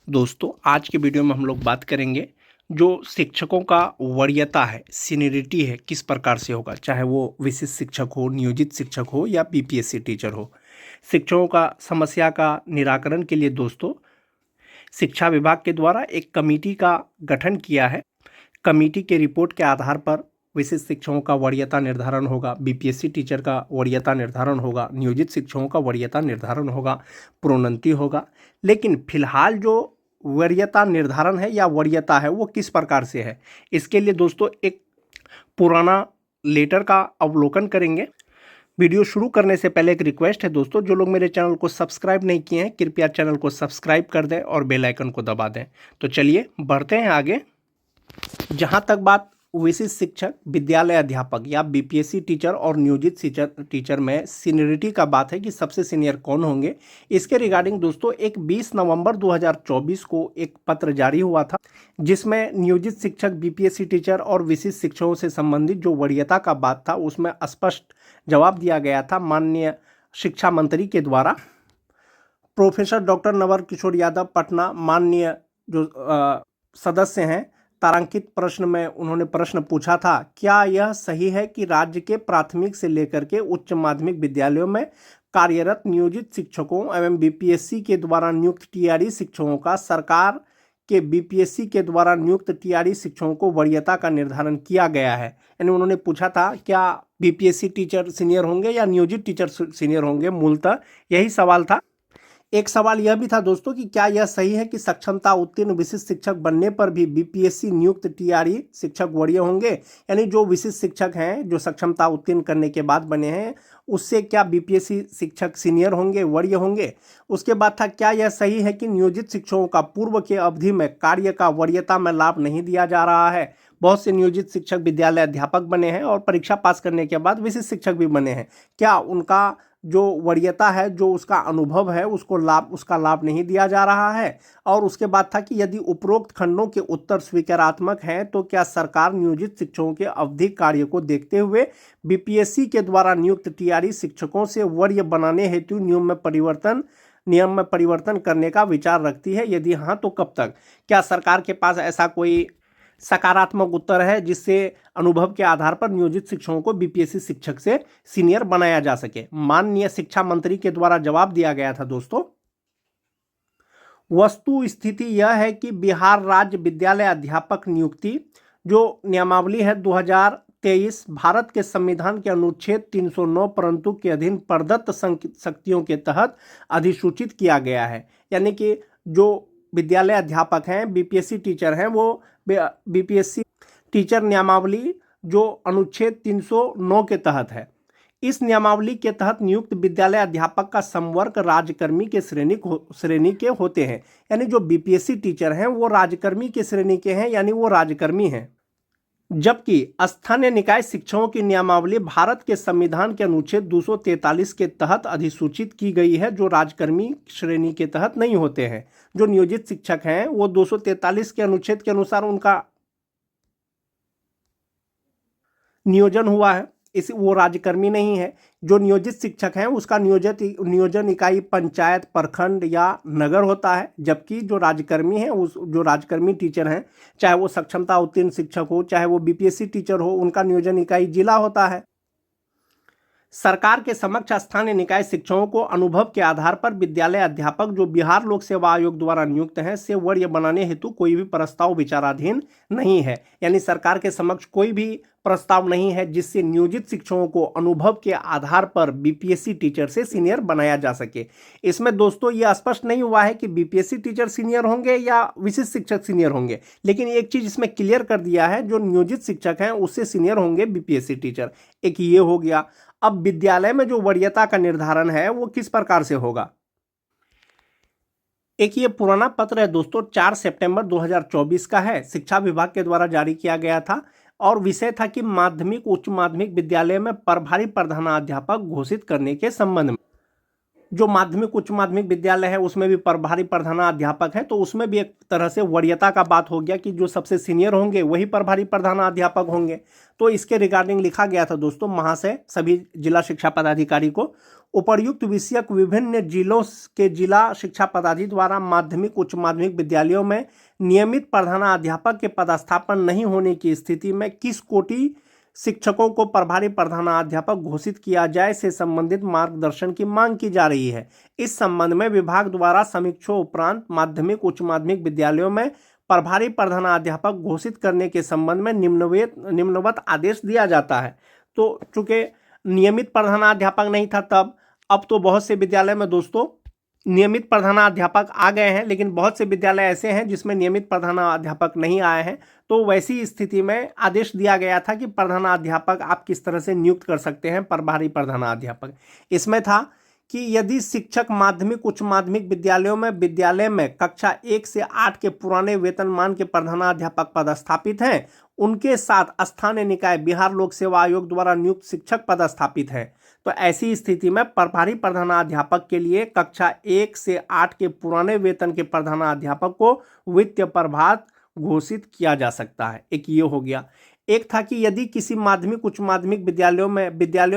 दोस्तों आज के वीडियो में हम लोग बात करेंगे जो शिक्षकों का वरीयता है, सीनियरिटी है, किस प्रकार से होगा, चाहे वो विशिष्ट शिक्षक हो, नियोजित शिक्षक हो या बीपीएससी टीचर हो। शिक्षकों का समस्या का निराकरण के लिए दोस्तों शिक्षा विभाग के द्वारा एक कमेटी का गठन किया है। कमेटी के रिपोर्ट के आधार पर विशिष्ट शिक्षकों का वरीयता निर्धारण होगा, बीपीएससी टीचर का वरीयता निर्धारण होगा, नियोजित शिक्षकों का वरीयता निर्धारण होगा, प्रोन्नति होगा। लेकिन फिलहाल जो वरीयता निर्धारण है या वरीयता है वो किस प्रकार से है, इसके लिए दोस्तों एक पुराना लेटर का अवलोकन करेंगे। वीडियो शुरू करने से पहले एक रिक्वेस्ट है दोस्तों, जो लोग मेरे चैनल को सब्सक्राइब नहीं किए हैं कृपया चैनल को सब्सक्राइब कर दें और बेल आइकन को दबा दें। तो चलिए बढ़ते हैं आगे। जहाँ तक बात विशिष्ट शिक्षक, विद्यालय अध्यापक या बीपीएससी टीचर और नियोजित टीचर में सीनियरिटी का बात है कि सबसे सीनियर कौन होंगे, इसके रिगार्डिंग दोस्तों एक 20 नवंबर 2024 को एक पत्र जारी हुआ था, जिसमें नियोजित शिक्षक, बीपीएससी टीचर और विशिष्ट शिक्षकों से संबंधित जो वरीयता का बात था उसमें स्पष्ट जवाब दिया गया था माननीय शिक्षा मंत्री के द्वारा। प्रोफेसर डॉक्टर नवल किशोर यादव पटना माननीय जो सदस्य हैं, तारांकित प्रश्न में उन्होंने प्रश्न पूछा था, क्या यह सही है कि राज्य के प्राथमिक से लेकर के उच्च माध्यमिक विद्यालयों में कार्यरत नियोजित शिक्षकों एवं बीपीएससी के द्वारा नियुक्त टीआरई शिक्षकों का सरकार के बीपीएससी के द्वारा नियुक्त टीआरई शिक्षकों को वरीयता का निर्धारण किया गया है। यानी उन्होंने पूछा था क्या बीपीएससी टीचर सीनियर होंगे या नियोजित टीचर सीनियर होंगे, मूलतः यही सवाल था। एक सवाल यह भी था दोस्तों कि क्या यह सही है कि सक्षमता उत्तीर्ण विशिष्ट शिक्षक बनने पर भी बीपीएससी नियुक्त टीआरई शिक्षक वरीय होंगे, यानी जो विशिष्ट शिक्षक हैं जो सक्षमता उत्तीर्ण करने के बाद बने हैं उससे क्या बीपीएससी शिक्षक सीनियर होंगे, वरीय होंगे। उसके बाद था क्या यह सही है कि नियोजित शिक्षकों का पूर्व के अवधि में कार्य का वरीयता में लाभ नहीं दिया जा रहा है। बहुत से नियोजित शिक्षक विद्यालय अध्यापक बने हैं और परीक्षा पास करने के बाद विशिष्ट शिक्षक भी बने हैं, क्या उनका जो वरीयता है, जो उसका अनुभव है, उसका लाभ नहीं दिया जा रहा है। और उसके बाद था कि यदि उपरोक्त खंडों के उत्तर स्वीकारात्मक हैं तो क्या सरकार नियोजित शिक्षकों के अवधि कार्य को देखते हुए बीपीएससी के द्वारा नियुक्त टीआरई शिक्षकों से वरीय बनाने हेतु नियम में परिवर्तन करने का विचार रखती है, यदि हाँ तो कब तक। क्या सरकार के पास ऐसा कोई सकारात्मक उत्तर है जिससे अनुभव के आधार पर नियोजित शिक्षकों को बीपीएससी शिक्षक से सीनियर बनाया जा सके। माननीय शिक्षा मंत्री के द्वारा जवाब दिया गया था दोस्तों, वस्तु स्थिति यह है कि बिहार राज्य विद्यालय अध्यापक नियुक्ति जो नियमावली है 2023 भारत के संविधान के अनुच्छेद 309 परंतु के अधीन प्रदत्त शक्तियों के तहत अधिसूचित किया गया है। यानी कि जो विद्यालय अध्यापक हैं, बीपीएससी टीचर हैं, वो बीपीएससी टीचर नियमावली जो अनुच्छेद 309 के तहत है, इस नियमावली के तहत नियुक्त विद्यालय अध्यापक का संवर्ग राजकर्मी के श्रेणी के होते हैं। यानी जो बीपीएससी टीचर हैं वो राजकर्मी के श्रेणी के हैं, यानी वो राजकर्मी हैं। जबकि स्थानीय निकाय शिक्षकों की नियमावली भारत के संविधान के अनुच्छेद 243 के तहत अधिसूचित की गई है, जो राजकर्मी श्रेणी के तहत नहीं होते हैं। जो नियोजित शिक्षक हैं वो 243 के अनुच्छेद के अनुसार उनका नियोजन हुआ है, इस वो राजकर्मी नहीं है। जो नियोजित शिक्षक हैं उसका नियोजन इकाई पंचायत, प्रखंड या नगर होता है, जबकि जो राजकर्मी हैं जो राजकर्मी टीचर हैं, चाहे वो सक्षमता उत्तीर्ण शिक्षक हो चाहे वो बीपीएससी टीचर हो, उनका नियोजन इकाई जिला होता है। सरकार के समक्ष स्थानीय निकाय शिक्षकों को अनुभव के आधार पर विद्यालय अध्यापक जो बिहार लोक सेवा आयोग द्वारा नियुक्त हैं से वरीय बनाने हेतु कोई भी प्रस्ताव विचाराधीन नहीं है। यानी सरकार के समक्ष कोई भी प्रस्ताव नहीं है जिससे नियोजित शिक्षकों को अनुभव के आधार पर बीपीएससी टीचर से सीनियर बनाया जा सके। इसमें दोस्तों ये स्पष्ट नहीं हुआ है कि बीपीएससी टीचर सीनियर होंगे या विशिष्ट शिक्षक सीनियर होंगे, लेकिन एक चीज इसमें क्लियर कर दिया है, जो नियोजित शिक्षक हैं उससे सीनियर होंगे बीपीएससी टीचर। एक ये हो गया। अब विद्यालय में जो वरीयता का निर्धारण है वो किस प्रकार से होगा। एक ये पुराना पत्र है दोस्तों, 4 सितंबर 2024 का है, शिक्षा विभाग के द्वारा जारी किया गया था और विषय था कि माध्यमिक उच्च माध्यमिक विद्यालय में प्रभारी प्रधानाध्यापक घोषित करने के संबंध में। जो माध्यमिक उच्च माध्यमिक विद्यालय है उसमें भी प्रभारी प्रधानाध्यापक है, तो उसमें भी एक तरह से वरीयता का बात हो गया कि जो सबसे सीनियर होंगे वही प्रभारी प्रधानाध्यापक होंगे। तो इसके रिगार्डिंग लिखा गया था दोस्तों, महाशय सभी जिला शिक्षा पदाधिकारी को उपर्युक्त विषयक विभिन्न जिलों के जिला शिक्षा पदाधिकारी द्वारा माध्यमिक उच्च माध्यमिक विद्यालयों में नियमित प्रधानाध्यापक के पदस्थापन नहीं होने की स्थिति में किस कोटि शिक्षकों को प्रभारी प्रधानाध्यापक घोषित किया जाए से संबंधित मार्गदर्शन की मांग की जा रही है। इस संबंध में विभाग द्वारा समीक्षा उपरांत माध्यमिक उच्च माध्यमिक विद्यालयों में प्रभारी प्रधानाध्यापक घोषित करने के संबंध में निम्नवत आदेश दिया जाता है। तो चूंकि नियमित प्रधानाध्यापक नहीं था तब, अब तो बहुत से विद्यालय में दोस्तों नियमित प्रधानाध्यापक आ गए हैं, लेकिन बहुत से विद्यालय ऐसे हैं जिसमें नियमित प्रधानाध्यापक नहीं आए हैं। तो वैसी स्थिति में आदेश दिया गया था कि प्रधानाध्यापक आप किस तरह से नियुक्त कर सकते हैं, प्रभारी प्रधानाध्यापक। इसमें था कि यदि शिक्षक माध्यमिक उच्च माध्यमिक विद्यालयों में विद्यालय में कक्षा 1 से 8 के पुराने वेतनमान के प्रधानाध्यापक पदस्थापित हैं, उनके साथ स्थानीय निकाय बिहार लोक सेवा आयोग द्वारा नियुक्त शिक्षक पदस्थापित हैं, तो ऐसी स्थिति में प्रभारी प्रधानाध्यापक के लिए कक्षा 1 से 8 के पुराने वेतन के प्रधानाध्यापक को वित्तीय प्रभार घोषित किया जा सकता है। एक ये हो गया। एक था कि यदि किसी माध्यमिक उच्च माध्यमिक विद्यालयों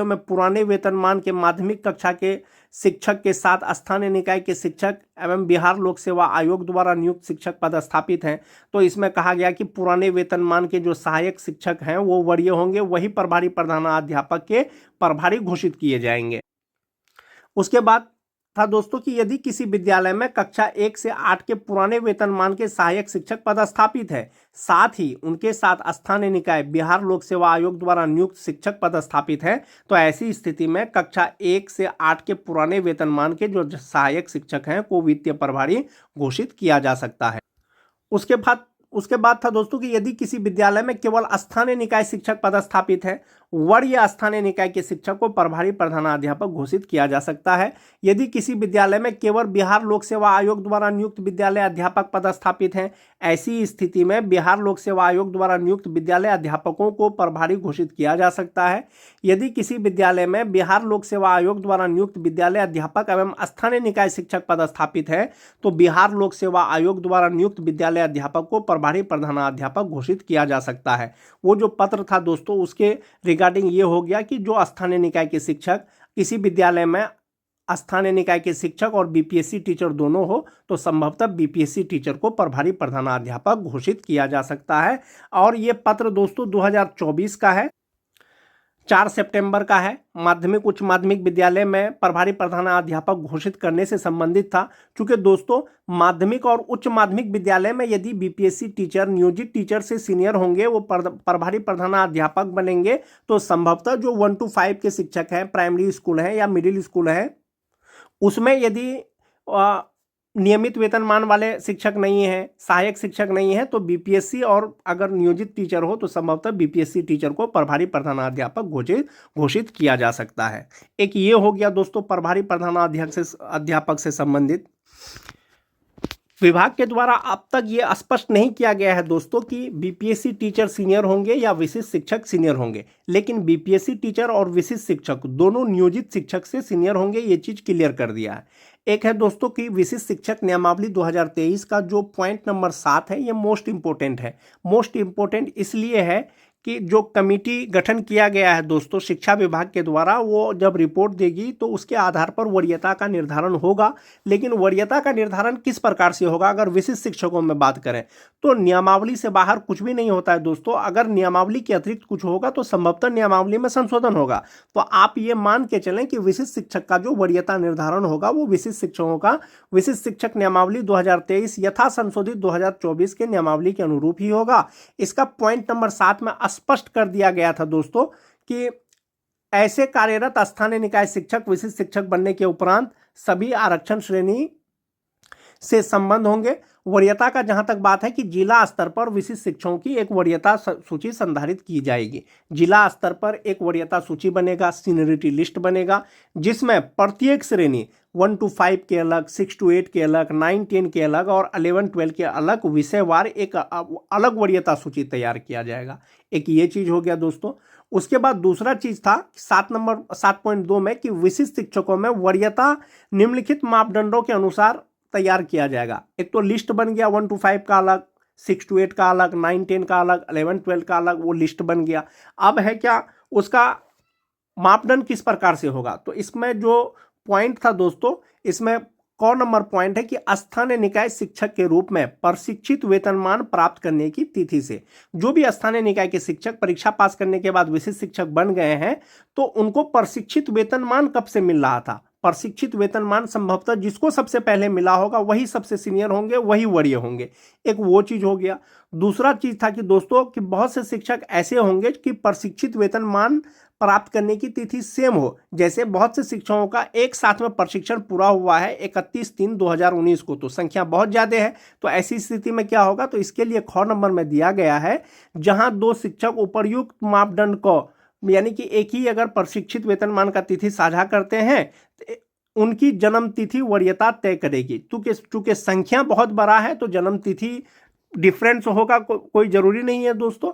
में पुराने वेतनमान के माध्यमिक कक्षा के शिक्षक के साथ स्थानीय निकाय के शिक्षक एवं बिहार लोक सेवा आयोग द्वारा नियुक्त शिक्षक पदस्थापित हैं, तो इसमें कहा गया कि पुराने वेतनमान के जो सहायक शिक्षक हैं वो वरीय होंगे, वही प्रभारी प्रधानाध्यापक के प्रभारी घोषित किए जाएंगे। उसके बाद था दोस्तों कि यदि किसी विद्यालय में कक्षा 1 से 8 के पुराने वेतनमान के सहायक शिक्षक पदस्थापित है, साथ ही उनके साथ स्थानीय निकाय बिहार लोक सेवा आयोग द्वारा नियुक्त शिक्षक पदस्थापित है, तो ऐसी स्थिति में कक्षा 1 से 8 के पुराने वेतनमान के जो सहायक शिक्षक हैं को वित्तीय प्रभारी घोषित किया जा सकता है। उसके बाद था दोस्तों कि यदि किसी विद्यालय में केवल स्थानीय निकाय शिक्षक पदस्थापित है, वरीय स्थानीय निकाय के शिक्षक को प्रभारी प्रधानाध्यापक घोषित किया जा सकता है। यदि किसी विद्यालय में केवल बिहार लोक सेवा आयोग द्वारा नियुक्त विद्यालय अध्यापक पदस्थापित हैं, ऐसी स्थिति में बिहार लोक सेवा आयोग द्वारा नियुक्त विद्यालय अध्यापकों को प्रभारी घोषित किया जा सकता है। यदि किसी विद्यालय में बिहार लोक सेवा आयोग द्वारा नियुक्त विद्यालय अध्यापक एवं स्थानीय निकाय शिक्षक पदस्थापित है, तो बिहार लोक सेवा आयोग द्वारा नियुक्त विद्यालय अध्यापक को प्रभारी प्रधानाध्यापक घोषित किया जा सकता है। वो जो पत्र था दोस्तों, उसके रिगार्डिंग ये हो गया कि जो स्थानीय निकाय के शिक्षक, किसी विद्यालय में स्थानीय निकाय के शिक्षक और बीपीएससी टीचर दोनों हो, तो संभवतः बीपीएससी टीचर को प्रभारी प्रधानाध्यापक घोषित किया जा सकता है। और ये पत्र दोस्तों 2024 का है, 4 सितंबर का है। माध्यमिक उच्च माध्यमिक विद्यालय में प्रभारी प्रधानाध्यापक घोषित करने से संबंधित था। चूंकि दोस्तों माध्यमिक और उच्च माध्यमिक विद्यालय में यदि बीपीएससी टीचर नियोजित टीचर से सीनियर होंगे, वो प्रभारी प्रधानाध्यापक बनेंगे, तो संभवतः जो 1 to 5 के शिक्षक हैं, प्राइमरी स्कूल है या मिडिल स्कूल है, उसमें यदि नियमित वेतनमान वाले शिक्षक नहीं है, सहायक शिक्षक नहीं है, तो बीपीएससी और अगर नियोजित टीचर हो तो संभवतः बीपीएससी टीचर को प्रभारी प्रधानाध्यापक घोषित किया जा सकता है। एक ये हो गया दोस्तों प्रभारी प्रधानाध्यापक से संबंधित। विभाग के द्वारा अब तक ये स्पष्ट नहीं किया गया है दोस्तों कि बीपीएससी टीचर सीनियर होंगे या विशिष्ट शिक्षक सीनियर होंगे, लेकिन बीपीएससी टीचर और विशिष्ट शिक्षक दोनों नियोजित शिक्षक से सीनियर होंगे, ये चीज़ क्लियर कर दिया है। एक है दोस्तों कि विशिष्ट शिक्षक नियमावली 2023 का जो पॉइंट नंबर 7 है, ये मोस्ट इंपॉर्टेंट है। मोस्ट इंपॉर्टेंट इसलिए है कि जो कमेटी गठन किया गया है दोस्तों शिक्षा विभाग के द्वारा, वो जब रिपोर्ट देगी तो उसके आधार पर वरीयता का निर्धारण होगा। लेकिन वरीयता का निर्धारण किस प्रकार से होगा, अगर विशिष्ट शिक्षकों में बात करें तो नियमावली से बाहर कुछ भी नहीं होता है दोस्तों। अगर नियमावली के अतिरिक्त कुछ होगा तो संभवतः नियमावली में संशोधन होगा। तो आप ये मान के चलें कि विशिष्ट शिक्षक का जो वरीयता निर्धारण होगा वो विशिष्ट शिक्षकों का विशिष्ट शिक्षक नियमावली 2023 यथा संशोधित 2024 के नियमावली के अनुरूप ही होगा। इसका पॉइंट नंबर 7 में स्पष्ट कर दिया गया था दोस्तों कि ऐसे कार्यरत स्थानीय निकाय शिक्षक विशिष्ट शिक्षक बनने के उपरांत सभी आरक्षण श्रेणी से संबंध होंगे। वरीयता का जहां तक बात है कि जिला स्तर पर विशिष्ट शिक्षकों की एक वरीयता सूची संधारित की जाएगी। जिला स्तर पर एक वरीयता सूची बनेगा, सीनियरिटी लिस्ट बनेगा, जिसमें प्रत्येक श्रेणी 1 to 5 के अलग, 6 to 8 के अलग, 9, 10 के अलग और 11, 12 के अलग विषयवार एक अलग वरीयता सूची तैयार किया जाएगा। एक ये चीज हो गया दोस्तों। उसके बाद दूसरा चीज था 7.2 में कि विशिष्ट शिक्षकों में वरीयता निम्नलिखित मापदंडों के अनुसार तैयार किया जाएगा। एक तो लिस्ट बन गया 1 to 5 का अलग, 6 to 8 का अलग, 9 10 का अलग, 11 12 का अलग, वो लिस्ट बन गया। अब है क्या, उसका मापदंड किस प्रकार से होगा। तो इसमें जो पॉइंट था दोस्तों, इसमें कौन नंबर पॉइंट है कि स्थानीय निकाय शिक्षक के रूप में प्रशिक्षित वेतनमान प्राप्त करने की तिथि से। जो भी स्थानीय निकाय के शिक्षक परीक्षा पास करने के बाद विशिष्ट शिक्षक बन गए हैं तो उनको प्रशिक्षित वेतनमान कब से मिल रहा था। प्रशिक्षित वेतनमान संभवतः जिसको सबसे पहले मिला होगा वही सबसे सीनियर होंगे, वही वरीय होंगे। एक वो चीज हो गया। दूसरा चीज था कि दोस्तों कि बहुत से शिक्षक ऐसे होंगे कि प्रशिक्षित वेतनमान प्राप्त करने की तिथि सेम हो। जैसे बहुत से शिक्षकों का एक साथ में प्रशिक्षण पूरा हुआ है 31/3/2019 को, तो संख्या बहुत ज्यादा है। तो ऐसी स्थिति में क्या होगा, तो इसके लिए ख नंबर में दिया गया है जहां दो शिक्षक उपर्युक्त मापदंड को, यानी कि एक ही अगर प्रशिक्षित वेतनमान का तिथि साझा करते हैं उनकी जन्म तिथि वरीयता तय करेगी। चूंकि संख्या बहुत बड़ा है तो जन्म तिथि डिफरेंस होगा, कोई जरूरी नहीं है दोस्तों।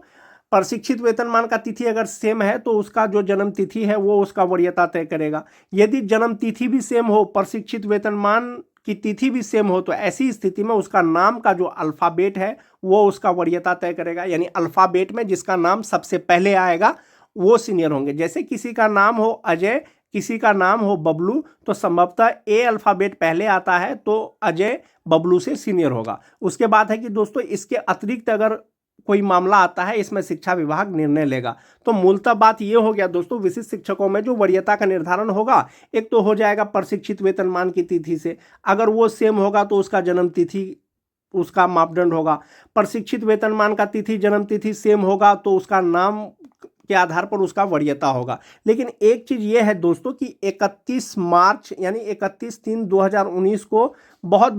प्रशिक्षित वेतनमान का तिथि अगर सेम है तो उसका जो जन्म तिथि है वो उसका वरीयता तय करेगा। यदि जन्म तिथि भी सेम हो, प्रशिक्षित वेतनमान की तिथि भी सेम हो, तो ऐसी स्थिति में उसका नाम का जो अल्फाबेट है वो उसका वरीयता तय करेगा। यानी अल्फाबेट में जिसका नाम सबसे पहले आएगा वो सीनियर होंगे। जैसे किसी का नाम हो अजय, किसी का नाम हो बबलू, तो संभवतः ए अल्फाबेट पहले आता है तो अजय बबलू से सीनियर होगा। उसके बाद है कि दोस्तों इसके अतिरिक्त अगर कोई मामला आता है इसमें शिक्षा विभाग निर्णय लेगा। तो मूलतः बात यह हो गया दोस्तों, विशिष्ट शिक्षकों में जो वरीयता का निर्धारण होगा एक तो हो जाएगा प्रशिक्षित वेतनमान की तिथि से, अगर वो सेम होगा तो उसका जन्म तिथि उसका मापदंड होगा। प्रशिक्षित वेतनमान का तिथि जन्म तिथि सेम होगा तो उसका नाम के आधार पर उसका वरीयता होगा। लेकिन एक चीज ये है दोस्तों कि 31 मार्च यानी 31/3/2019 को बहुत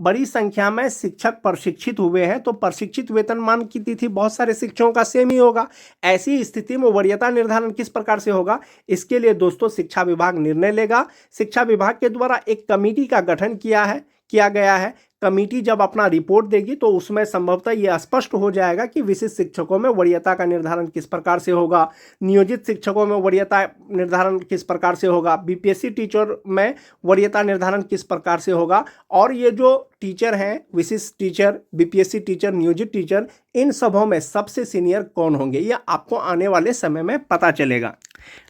बड़ी संख्या में शिक्षक प्रशिक्षित हुए हैं, तो प्रशिक्षित वेतनमान की तिथि बहुत सारे शिक्षकों का सेम ही होगा। ऐसी स्थिति में वरीयता निर्धारण किस प्रकार से होगा, इसके लिए दोस्तों शिक्षा विभाग निर्णय लेगा। शिक्षा विभाग के द्वारा एक कमेटी का गठन किया गया है। कमेटी जब अपना रिपोर्ट देगी तो उसमें संभवतः यह स्पष्ट हो जाएगा कि विशिष्ट शिक्षकों में वरीयता का निर्धारण किस प्रकार से होगा, नियोजित शिक्षकों में वरीयता निर्धारण किस प्रकार से होगा, बीपीएससी टीचर में वरीयता निर्धारण किस प्रकार से होगा, और ये जो टीचर हैं विशिष्ट टीचर, बीपीएससी टीचर, नियोजित टीचर, इन सबों में सबसे सीनियर कौन होंगे यह आपको आने वाले समय में पता चलेगा।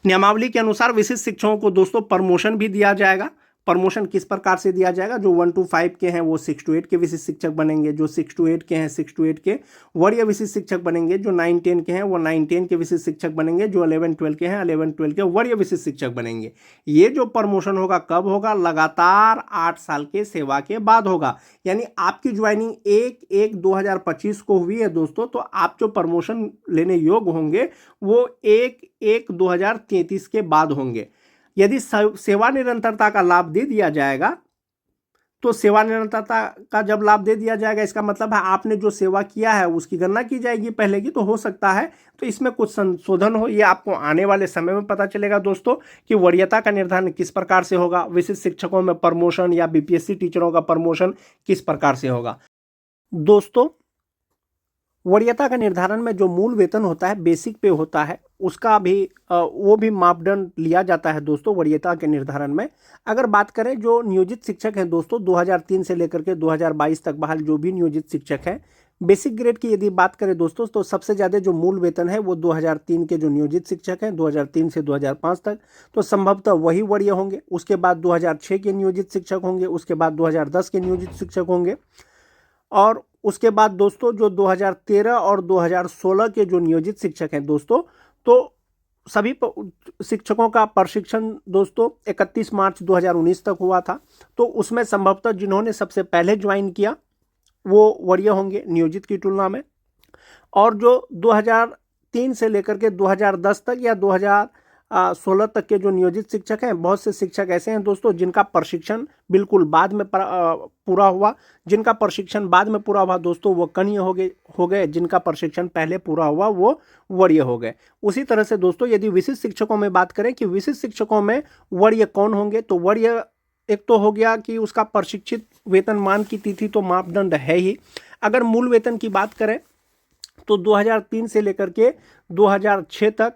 नियमावली के अनुसार विशिष्ट शिक्षकों को दोस्तों प्रमोशन भी दिया जाएगा। प्रमोशन किस प्रकार से दिया जाएगा, जो 1 to 5 के हैं वो 6 to 8 के विशिष्ट शिक्षक बनेंगे, जो 6 to 8 के हैं 6 to 8 के वरीय विशिष्ट शिक्षक बनेंगे, जो 9 10 के हैं वो 9 10 के विशिष्ट शिक्षक बनेंगे, जो 11 12 के हैं 11 12 के वरीय विशिष्ट शिक्षक बनेंगे। ये जो प्रमोशन होगा कब होगा, लगातार 8 साल के सेवा के बाद होगा। यानी आपकी ज्वाइनिंग 1/1/2025 को हुई है दोस्तों, तो आप जो प्रमोशन लेने योग्य होंगे वो 1/1/2033 के बाद होंगे। यदि सेवा निरंतरता का लाभ दे दिया जाएगा, तो सेवा निरंतरता का जब लाभ दे दिया जाएगा इसका मतलब है आपने जो सेवा किया है उसकी गणना की जाएगी पहले की, तो हो सकता है तो इसमें कुछ संशोधन हो। ये आपको आने वाले समय में पता चलेगा दोस्तों कि वरीयता का निर्धारण किस प्रकार से होगा, विशिष्ट शिक्षकों में प्रमोशन या बीपीएससी टीचरों का प्रमोशन किस प्रकार से होगा। दोस्तों वरीयता का निर्धारण में जो मूल वेतन होता है, बेसिक पे होता है, उसका भी वो भी मापदंड लिया जाता है दोस्तों वरीयता के निर्धारण में। अगर बात करें जो नियोजित शिक्षक हैं दोस्तों 2003 से लेकर के 2022 तक बहाल जो भी नियोजित शिक्षक हैं, बेसिक ग्रेड की यदि बात करें दोस्तों तो सबसे ज़्यादा जो मूल वेतन है वो 2003 के जो नियोजित शिक्षक हैं 2003 से 2005 तक, तो संभवतः वही वरीय होंगे। उसके बाद 2006 के नियोजित शिक्षक होंगे, उसके बाद 2010 के नियोजित शिक्षक होंगे, और उसके बाद दोस्तों जो 2013 और 2016 के जो नियोजित शिक्षक हैं दोस्तों, तो सभी शिक्षकों का प्रशिक्षण दोस्तों 31 मार्च 2019 तक हुआ था। तो उसमें संभवतः जिन्होंने सबसे पहले ज्वाइन किया वो वरीय होंगे नियोजित की तुलना में, और जो 2003 से लेकर के 2010 तक या 2016 तक के जो नियोजित शिक्षक हैं, बहुत से शिक्षक ऐसे हैं दोस्तों जिनका प्रशिक्षण बिल्कुल बाद में पूरा हुआ। जिनका प्रशिक्षण बाद में पूरा हुआ दोस्तों वो कनीय हो गए, जिनका प्रशिक्षण पहले पूरा हुआ वो वरीय हो गए। उसी तरह से दोस्तों यदि विशिष्ट शिक्षकों में बात करें कि विशिष्ट शिक्षकों में वरीय कौन होंगे, तो वरीय एक तो हो गया कि उसका प्रशिक्षित वेतनमान की तिथि तो मापदंड है ही। अगर मूल वेतन की बात करें तो 2003 से लेकर के 2006 तक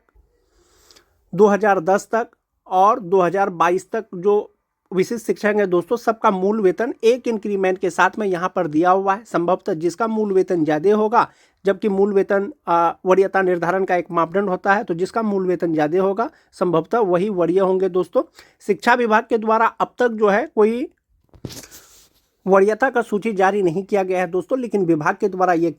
2010 तक और 2022 तक जो विशिष्ट शिक्षक है दोस्तों, सबका मूल वेतन एक इंक्रीमेंट के साथ में यहाँ पर दिया हुआ है। संभवतः जिसका मूल वेतन ज़्यादा होगा, जबकि मूल वेतन वरीयता निर्धारण का एक मापदंड होता है, तो जिसका मूल वेतन ज़्यादा होगा संभवतः वही वरीय होंगे दोस्तों। शिक्षा विभाग के द्वारा अब तक जो है कोई वरीयता का सूची जारी नहीं किया गया है दोस्तों, लेकिन विभाग के द्वारा ये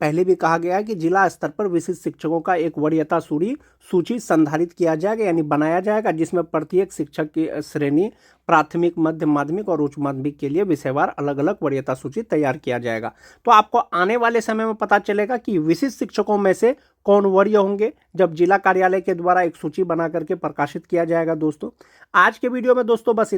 पहले भी कहा गया है कि जिला स्तर पर विशिष्ट शिक्षकों का एक वरीयता सूची संधारित किया जाएगा, यानी बनाया जाएगा, जिसमें प्रत्येक शिक्षक की श्रेणी प्राथमिक, मध्य माध्यमिक और उच्च माध्यमिक के लिए विषयवार अलग अलग वरीयता सूची तैयार किया जाएगा। तो आपको आने वाले समय में पता चलेगा कि विशिष्ट शिक्षकों में से कौन वरीय होंगे, जब जिला कार्यालय के द्वारा एक सूची बना करके प्रकाशित किया जाएगा दोस्तों। आज के वीडियो में दोस्तों बस